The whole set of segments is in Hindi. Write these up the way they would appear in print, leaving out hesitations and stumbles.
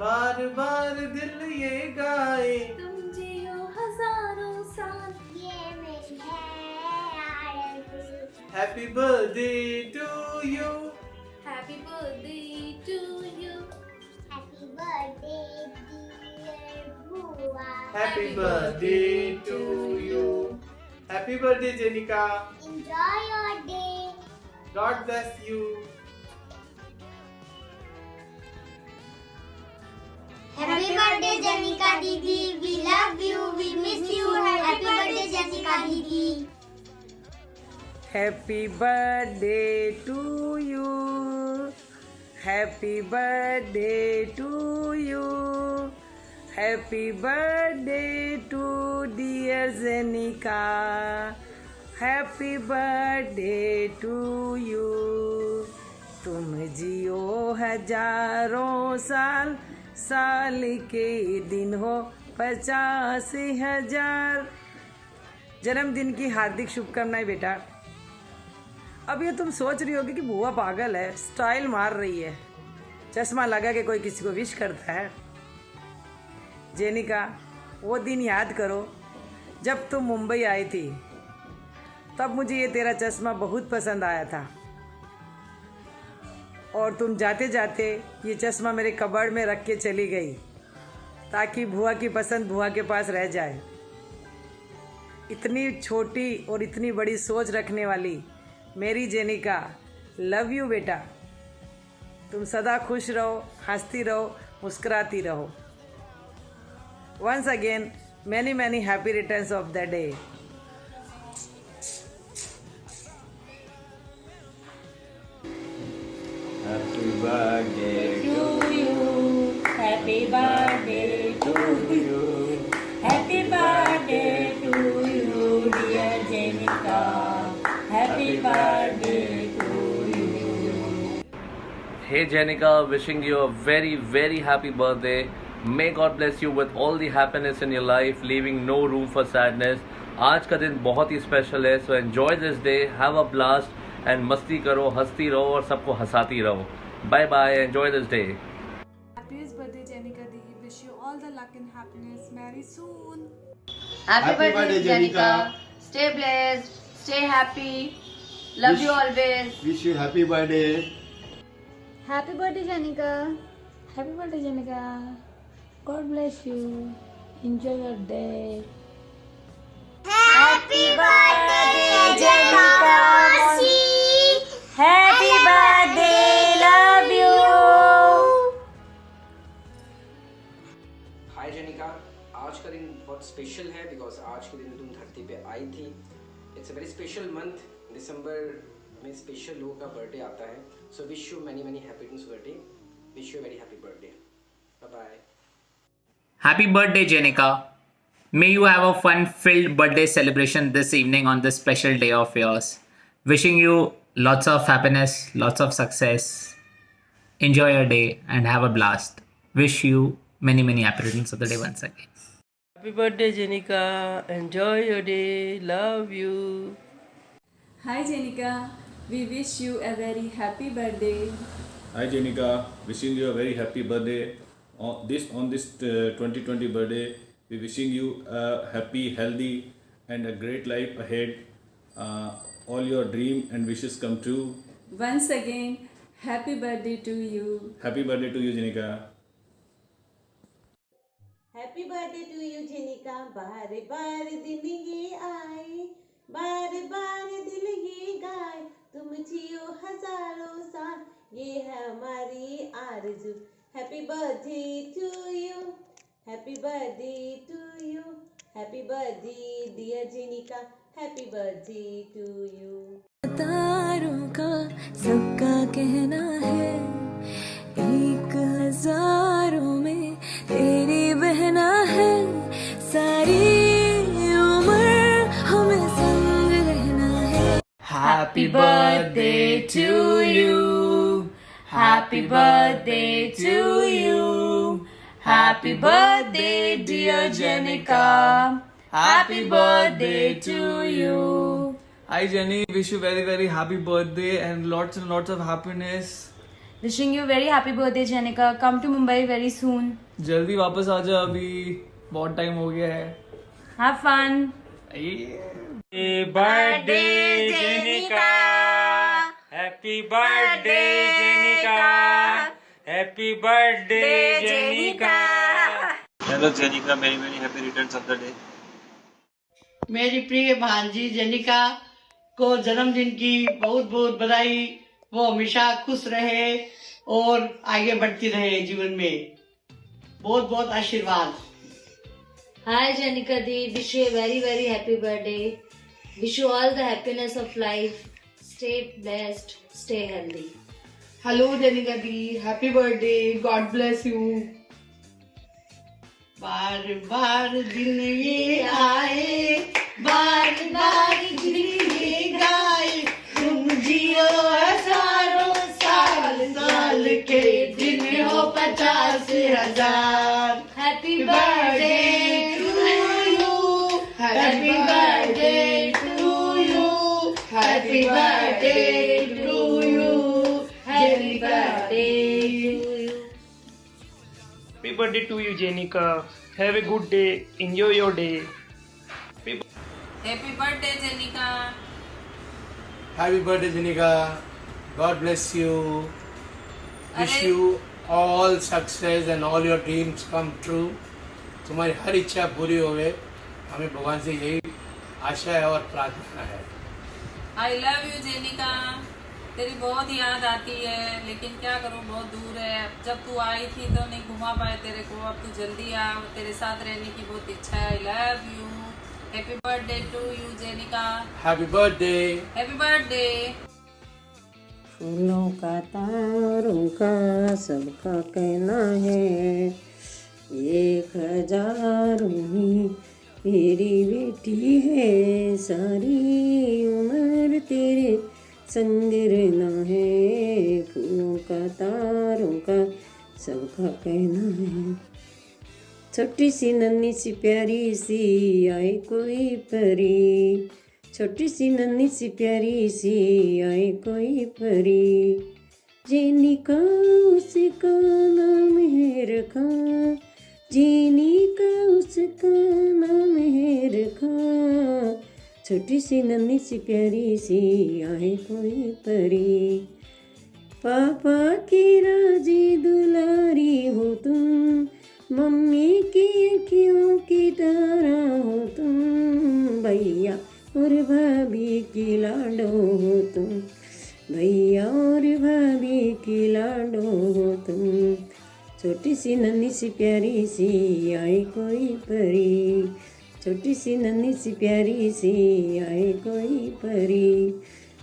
बार बार दिल ये गाए, तुम जियो हजारों साल। ये मेरी है आरज़ू। Happy birthday to you. Happy birthday to you. Happy birthday dear बुआ। Happy birthday to you. Happy birthday Jenica. Enjoy your day. God bless you. Happy birthday Jenica दीदी, we love you, we miss you. Happy birthday Jenica दीदी। Happy birthday to you. Happy birthday to you. Happy birthday to dear Zenika. Happy birthday to you. तुम जियो हजारों साल, साल के दिन हो 50,000। जन्मदिन की हार्दिक शुभकामनाएं बेटा। अब ये तुम सोच रही होगी कि बुआ पागल है, स्टाइल मार रही है, चश्मा लगा के कोई किसी को विश करता है। जेनिका, वो दिन याद करो जब तुम मुंबई आई थी, तब मुझे ये तेरा चश्मा बहुत पसंद आया था और तुम जाते जाते ये चश्मा मेरे कबर्ड में रख के चली गई ताकि बुआ की पसंद बुआ के पास रह जाए। इतनी छोटी और इतनी बड़ी सोच रखने वाली मेरी जेनिका, लव यू बेटा। तुम सदा खुश रहो, हंसती रहो, मुस्कुराती रहो। Once again many many happy returns of the day. Happy birthday To you. Happy birthday to you. Happy birthday to you, dear Jenica. Happy birthday to you. Hey Jenica, wishing you a very very happy birthday. May God bless you with all the happiness in your life, leaving no room for sadness. आज का दिन बहुत ही स्पेशल है, so enjoy this day, have a blast and मस्ती करो, हंसती रहो और सबको हंसाती रहो. Bye bye, enjoy this day. Happiest birthday, Jenica Di. Wish you all the luck and happiness. Marry soon. Happy birthday, Jenica. Stay blessed. Stay happy. Love you always. Wish you happy birthday. Happy birthday, Jenica. Happy birthday, Jenica. God bless you. Enjoy your day. Happy birthday Jenica मौसी। Happy birthday, love you. हाय जेनिका, आज का दिन बहुत स्पेशल है बिकॉज आज के दिन तुम धरती पे आई थी। It's a very special month. दिसंबर में स्पेशल लोगों का बर्थडे आता है। So wish you many many happiness birthday. Wish you very happy birthday. Bye bye. Happy birthday, Jenica. May you have a fun-filled birthday celebration this evening on this special day of yours. Wishing you lots of happiness, lots of success. Enjoy your day and have a blast. Wish you many, many happy returns of the day once again. Happy birthday Jenica. Enjoy your day. Love you. Hi, Jenica. We wish you a very happy birthday. Hi Jenica, wishing you a very happy birthday. On this 2020 birthday, we wishing you a happy, healthy, and a great life ahead. All your dream and wishes come true. Once again, happy birthday to you. Happy birthday to you, Jenica. Happy birthday to you Jenica. बार बार दिन ये आए, बार बार दिल ये गाए, तुम जियो हजारों साल, ये है हमारी आरज़ू। Happy birthday to you. Happy birthday to you. Happy birthday dear Jenica. Happy birthday to you. तारों का सबका कहना है, एक हजारों में तेरी बहना है, सारी उम्र हमें संग रहना है। Happy birthday to you. Happy birthday to you. Happy birthday, dear Jenica. Happy birthday to you. Hi Jenny, wish you very very happy birthday and lots of happiness. Wishing you very happy birthday, Janika. Come to Mumbai very soon. जल्दी वापस आ जा, अभी बहुत टाइम हो गया है. Have fun. Birthday Jenica, happy birthday Jenica, happy birthday Jenica. Hello Jenica, मेरी many happy returns of the day. मेरी प्रिय भांजी जेनिका को जन्मदिन की बहुत बहुत बधाई. वो हमेशा खुश रहे और आगे बढ़ती रहे जीवन में. बहुत बहुत आशीर्वाद. Hi Janika Di, wish you a very very happy birthday. Wish you all the happiness of life. Stay blessed, stay healthy. Hello Jenica दी, happy birthday. God bless you. बार बार दिन ये आए, बार बार दिन ये गाए, तुम जियो हजारों साल, साल के दिन हो 50,000. Happy birthday to you, happy birthday to you, happy birthday to you, happy birthday to you. Happy birthday to you, Janika. Have a good day. Enjoy your day. Happy birthday, Janika. Happy birthday, Janika. God bless you. Wish you all success and all your dreams come true. तुम्हारी हर इच्छा पूरी होवे, हमें भगवान से यही आशा है और प्रार्थना है. I love you, Janika. तेरी बहुत याद आती है, लेकिन क्या करूँ, बहुत दूर है. जब तू आई थी तो नहीं घुमा पाए तेरे को. अब तू जल्दी आ, तेरे साथ रहने की बहुत इच्छा है. I love you. Happy birthday to you, Janika. Happy birthday. Happy birthday. फूलों का तारों का सबका कहना है, 1000 में मेरी बेटी है. सारी उम्र तेरे संग रहना है. फूलों का तारों का सबका कहना है. छोटी सी नन्ही सी प्यारी सी आए कोई परी, छोटी सी नन्ही सी प्यारी सी आए कोई परी. जेनिका उसका नाम है रखा, जेनिका उसका नाम है रखा. छोटी सी नन्ही सी प्यारी सी आए कोई परी. पापा की राजी दुलारी हो तुम, मम्मी की अखियों की तरह हो तुम. भैया और भाभी की लाडो हो तुम, भैया और भाभी की लाडो हो तुम. छोटी सी नन्ही सी प्यारी सी आए कोई परी, छोटी सी नन्ही सी प्यारी सी आए कोई परी.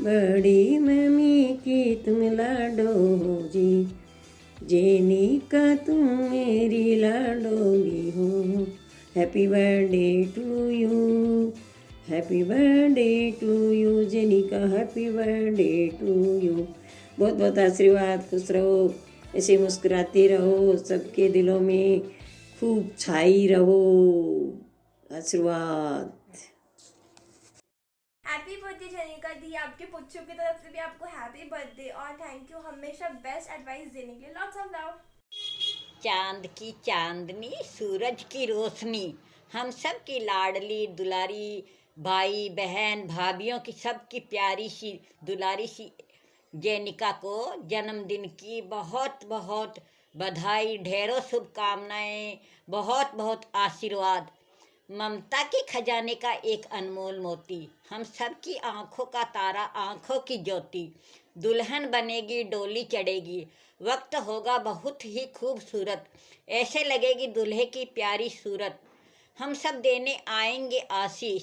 बड़ी मम्मी की तुम लाडो हो जी, जेनिका तुम मेरी लाडोगी हो. Happy birthday to you, happy birthday to you Jenica, happy birthday to you. बहुत बहुत आशीर्वाद, खुश रहो, ऐसे मुस्कुराते रहो, सबके दिलों में खूब छाई रहो. आशीर्वाद. हैप्पी बर्थडे जेनिका दी. आपके बच्चों की तरफ से भी आपको हैप्पी बर्थडे और थैंक यू हमेशा बेस्ट एडवाइस देने के लिए. Lots of love. चांद की चांदनी, सूरज की रोशनी, हम सब की लाडली दुलारी भाई बहन भाभियों की सबकी प्यारी सी दुलारी सी जेनिका को जन्मदिन की बहुत बहुत बधाई, ढेरों शुभकामनाएं, बहुत बहुत आशीर्वाद. ममता के खजाने का एक अनमोल मोती, हम सब की आँखों का तारा, आँखों की ज्योति. दुल्हन बनेगी, डोली चढ़ेगी, वक्त होगा बहुत ही खूबसूरत, ऐसे लगेगी दूल्हे की प्यारी सूरत. हम सब देने आएंगे आशीष.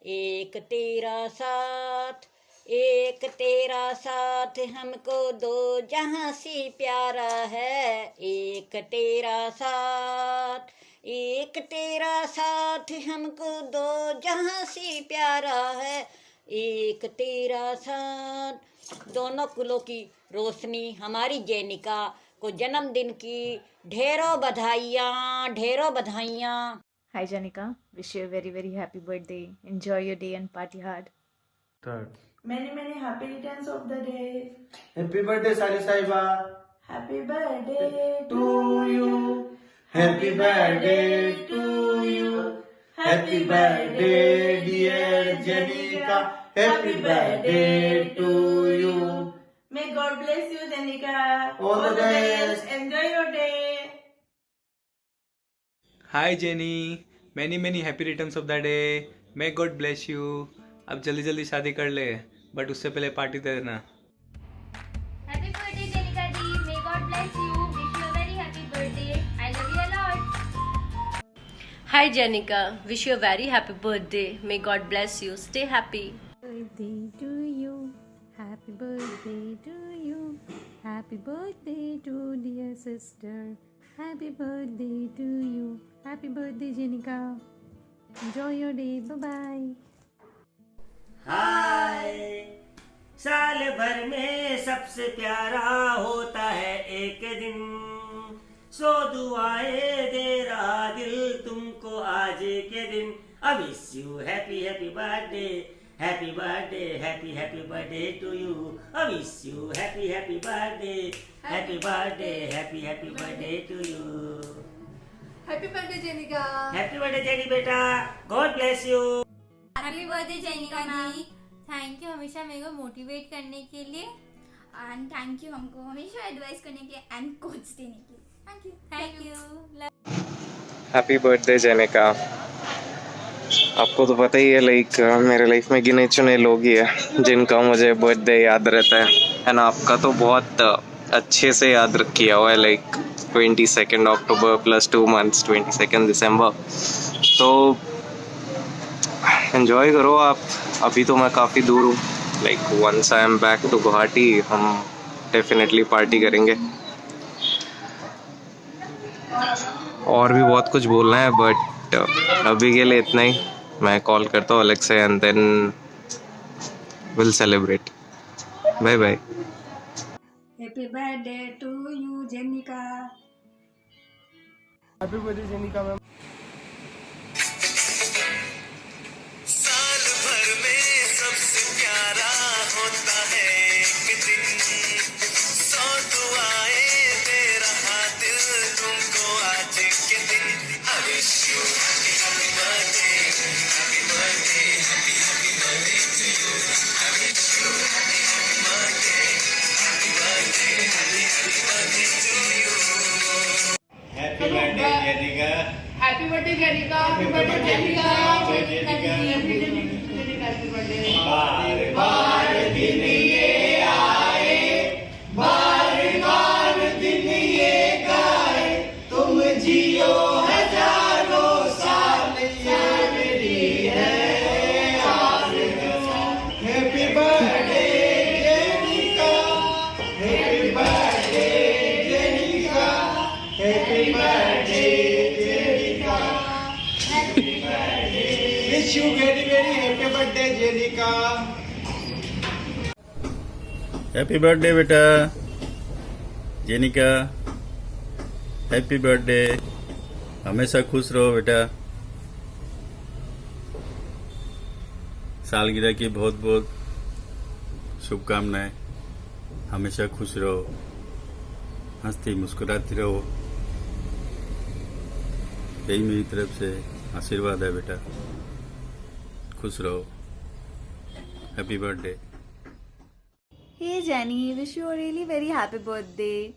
एक तेरा साथ, एक तेरा साथ, हमको दो जहाँ से प्यारा है. एक तेरा साथ, एक तेरा साथ, हमको दो जहाँ से प्यारा है. एक तेरा साथ. दोनों कुलों की रोशनी हमारी जेनिका को जन्मदिन की ढेरों बधाइयाँ, ढेरों बधाइयाँ. Hi Janika, wish you a very very happy birthday. Enjoy your day and party hard. Third. Many happy returns of the day. Happy birthday, Sari Saiba. Happy birthday to you. Happy birthday to you. Happy birthday dear Janika. Happy birthday to you. May God bless you, Janika. All the best. Enjoy your day. Hi jenny, many happy returns of the day. May God bless you. अब जल्दी जल्दी शादी कर ले, बट उससे पहले पार्टी दे देना. Happy birthday Janika ji. May God bless you. Wish you a very happy birthday. I love you a lot. Hi Janika, wish you a very happy birthday. May God bless you. Stay happy. Birthday to you. Happy birthday to you. Happy birthday to dear sister. Happy birthday to you. Happy birthday Janika. Enjoy your day. Bye bye. हाय. साल भर में सबसे प्यारा होता है एक दिन. सो दुआएं दे रहा दिल तुमको आज के दिन. I wish you happy birthday. Happy birthday, happy birthday to you. I wish you happy birthday. Happy birthday, happy birthday to you. Happy birthday Janika. Happy birthday Jenny बेटा. God bless you. Happy birthday Janika ji. Thank you हमेशा मेरे को मोटिवेट करने के लिए एंड थैंक यू हमको हमेशा एडवाइस करने के लिए एंड कोच देने के लिए. Thank you. Happy birthday Jenica. आपको तो पता ही है लाइक मेरे लाइफ में गिने चुने लोग ही है जिनका मुझे बर्थडे याद रहता है ना. आपका तो बहुत अच्छे से याद किया हुआ है लाइक 22 अक्टूबर प्लस 2 months 22 दिसंबर. तो एंजॉय करो आप. अभी तो मैं काफ़ी दूर हूँ. Like once I am back to Guwahati हम डेफिनेटली पार्टी करेंगे. और भी बहुत कुछ बोलना है बट अभी के लिए इतना ही. मैं कॉल करता हूँ अलग से and then will celebrate. Bye bye. Happy birthday to you Jenica. Happy birthday Jenica ma'am. साल भर में सबसे प्यारा होता है एक दिन. सौ दुआएं दे रहा दिल तुमको आज के दिन. I wish you happy birthday. Happy birthday, happy birthday to you. I wish you happy birthday. Happy birthday, happy birthday to you. Happy birthday Janika. Happy birthday Jenica. Happy birthday Jenica. बार बार दिन ये आए, बार बार दिन ये गाए. तुम जियो हजारों साल ये मेरी है आरज़ू. Happy birthday Jenica. Happy birthday Jenica. Happy birthday Jenica. Happy birthday. Wish you very very happy birthday Jenica. Happy birthday बेटा जेनिका. Happy birthday. हमेशा खुश रहो बेटा. सालगिरह की बहुत बहुत शुभकामनाएं. हमेशा खुश रहो, हंसती मुस्कुराती रहो. यही मेरी तरफ से आशीर्वाद है बेटा. खुश रहो. Happy birthday. Hey Jenny, wish you a really very happy birthday.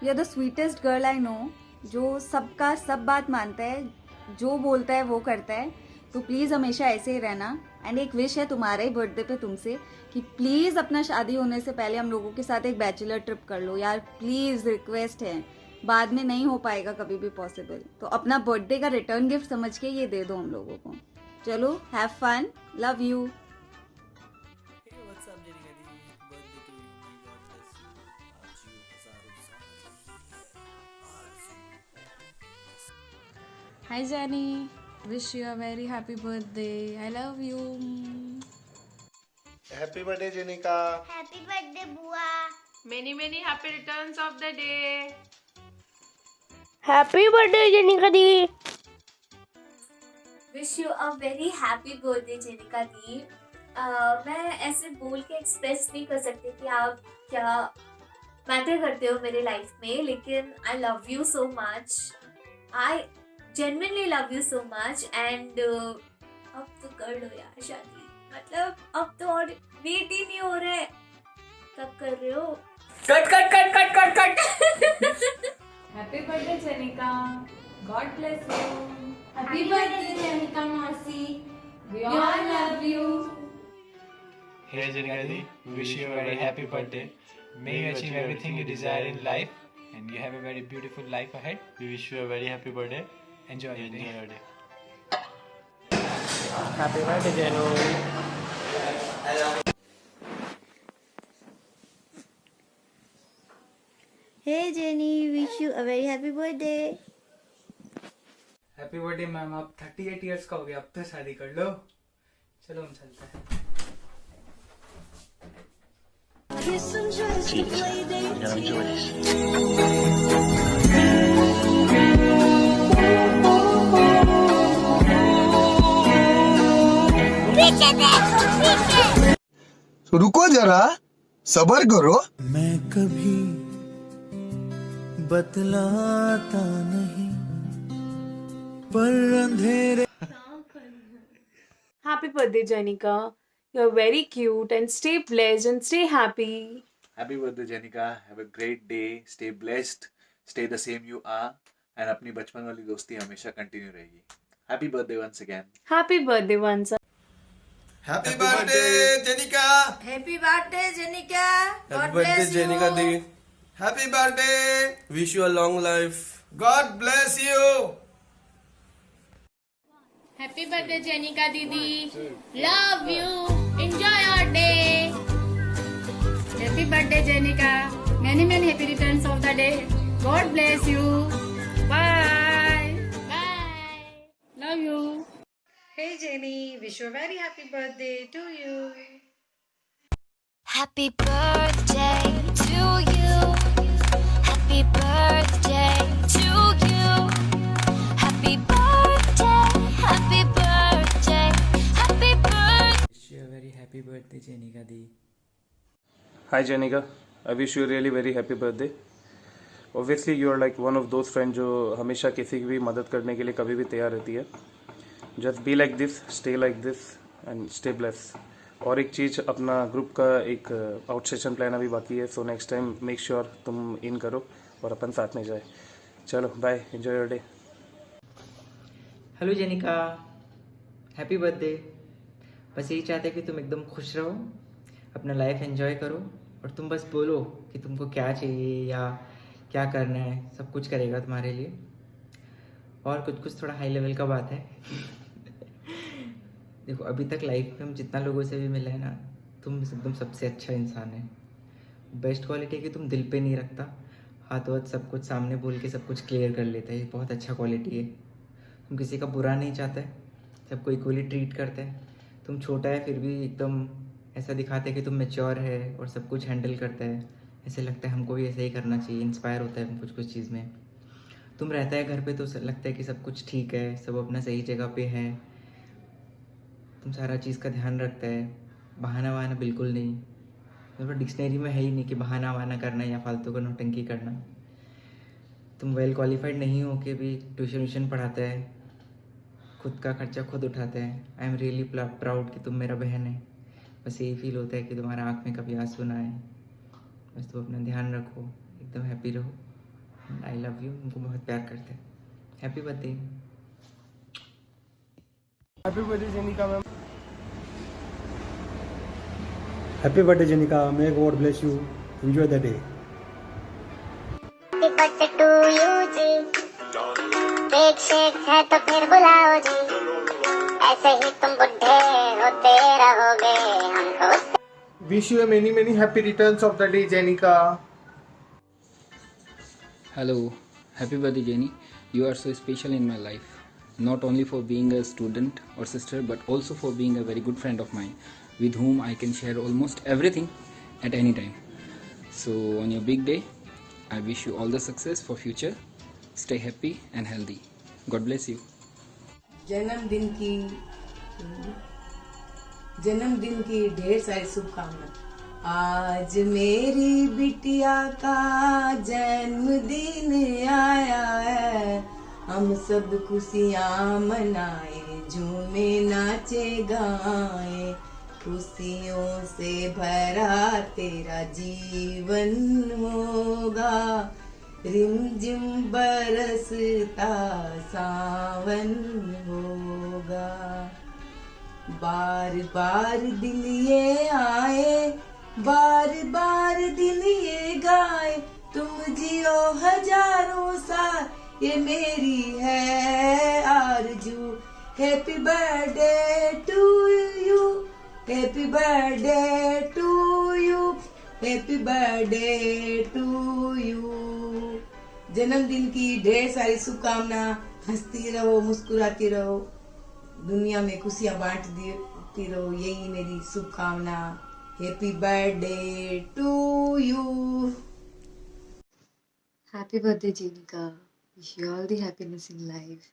You're the sweetest girl I know. जो सबका सब बात मानता है, जो बोलता है वो करता है. तो प्लीज़ हमेशा ऐसे ही रहना. एंड एक विश है तुम्हारे ही बर्थडे पे तुमसे कि प्लीज़ अपना शादी होने से पहले हम लोगों के साथ एक बैचलर ट्रिप कर लो यार. प्लीज़ रिक्वेस्ट है. बाद में नहीं हो पाएगा कभी भी पॉसिबल. तो अपना बर्थडे का रिटर्न गिफ्ट समझ के ये दे दो हम लोगों को. चलो have fun. Love you. Hi Jenny. Wish you a very happy birthday. I love you. Happy birthday Jenica. Happy birthday बुआ. many happy returns of the day. Happy birthday Jenica दी. Wish you a very happy birthday Jenica दी. मैं ऐसे बोल के एक्सप्रेस नहीं कर सकती कि आप क्या मैटर करते हो मेरे लाइफ में, लेकिन आई love you so much, I genuinely love you so much. And अब तो कर लो यार शादी, मतलब अब तो और वेट ही नहीं हो रहा है, कब कर रहे हो? Cut cut cut cut cut cut. Happy birthday Jenica, God bless you. Happy birthday Jenica मौसी, we all love you. Hey Janika Di, we wish you a very happy birthday. May you achieve everything you desire in life and you have a very beautiful life ahead. We wish you a very happy birthday. Enjoy your day. Happy birthday, Janu. Hey Jenny, wish you a very happy birthday. Happy birthday ma'am, आप 38 इयर्स का हो गया, अब तो शादी कर लो। चलो हम चलते हैं। तो रुको जरा, सबर करो। मैं कभी बतलाता नहीं पर अंधेरे। Happy birthday, Janika. You're very cute and stay blessed and stay happy. Happy birthday, Janika. Have a great day. Stay blessed. Stay the same you are. And अपनी बचपन वाली दोस्ती हमेशा कंटिन्यू रहेगी. Happy birthday once again. Happy birthday once. Happy birthday, Janika. Happy birthday Janika, Happy birthday, Janika Di. Happy birthday. Wish you a long life. God bless you. Happy birthday Janika didi, love you, enjoy your day. Happy birthday Janika, many happy returns of the day. God bless you. Bye. Love you. Hey Jenny, wish you a very happy birthday to you. Happy birthday to you. Happy birthday to you. Happy birthday, happy birthday, happy birthday. Wish you a very happy birthday, Janika Di. Hi Janika, I wish you a really very happy birthday. Obviously you are like one of those friends जो हमेशा किसी की भी मदद करने के लिए कभी भी तैयार रहती है. Just be like this, stay like this and stay blessed. और एक चीज़, अपना ग्रुप का एक आउट सेशन प्लान अभी बाकी है, so next time make sure तुम इन करो और अपन साथ में जाए. चलो bye, enjoy your day. Hello Jenica, happy birthday. बस यही चाहते कि तुम एकदम खुश रहो, अपना लाइफ एंजॉय करो और तुम बस बोलो कि तुमको क्या चाहिए या क्या करना है, सब कुछ करेगा तुम्हारे लिए. और कुछ थोड़ा हाई लेवल का बात है. देखो अभी तक लाइफ में हम जितना लोगों से भी मिले हैं ना, तुम एकदम सबसे अच्छा इंसान है. बेस्ट क्वालिटी है कि तुम दिल पे नहीं रखता, हाथों हाथ सब कुछ सामने बोल के सब कुछ क्लियर कर लेता है. ये बहुत अच्छा क्वालिटी है. तुम किसी का बुरा नहीं चाहते, सबको इक्वली ट्रीट करते हैं. तुम छोटा है फिर भी एकदम ऐसा दिखाते हैं कि तुम मैच्योर है और सब कुछ हैंडल करता है. ऐसे लगता है हमको भी ऐसे ही करना चाहिए. इंस्पायर होता है कुछ चीज़ में. तुम रहता है घर पे तो लगता है कि सब कुछ ठीक है, सब अपना सही जगह पे है. तुम सारा चीज़ का ध्यान रखता है. बहाना वहाना बिल्कुल नहीं. मतलब डिक्शनरी में है ही नहीं कि बहाना वहाना करना या फालतू का नौटंकी करना. तुम वेल क्वालिफाइड नहीं हो के भी ट्यूशन पढ़ाता है, खुद का खर्चा खुद उठाते हैं. आई एम रियली प्राउड कि तुम मेरा बहन है. बस यही फील होता है कि तुम्हारा आँख में कभी आंसू ना आए. बस तुम अपना ध्यान रखो, एकदम हैप्पी रहो. I love you. तुमको बहुत प्यार करते हैं. Happy birthday. Happy birthday Jenica ma'am. Happy birthday Jenica, may God bless you. Enjoy the day. Happy birthday to you जी. केक शेक है तो फिर बुलाओ जी. ऐसे ही तुम बुढ़े होते रहोगे, हमको. Wish you a many happy returns of the day, Janika. Hello, happy birthday Jenny. You are so special in my life. Not only for being a student or sister, but also for being a very good friend of mine, with whom I can share almost everything at any time. So on your big day, I wish you all the success for future. Stay happy and healthy. God bless you. जन्मदिन की ढेर सारी शुभकामनाएं. आज मेरी बिटिया का जन्मदिन आया है, हम सब खुशियाँ मनाए, झूमे नाचे गाए, खुशियों से भरा तेरा जीवन होगा, रिमझिम बरसता सावन होगा। बार बार दिल ये आए, बार बार दिल ये गाए, तुम जियो हजारों साल, ये मेरी है आरज़ू। Happy birthday to you, happy birthday to you, happy birthday to you. जन्मदिन की ढेर सारी शुभकामना, हंसती रहो, मुस्कुराती रहो, दुनिया में खुशियाँ बांटती रहो, यही मेरी शुभकामना। Happy birthday to you. Happy birthday, Jenika. Wish you all the happiness in life.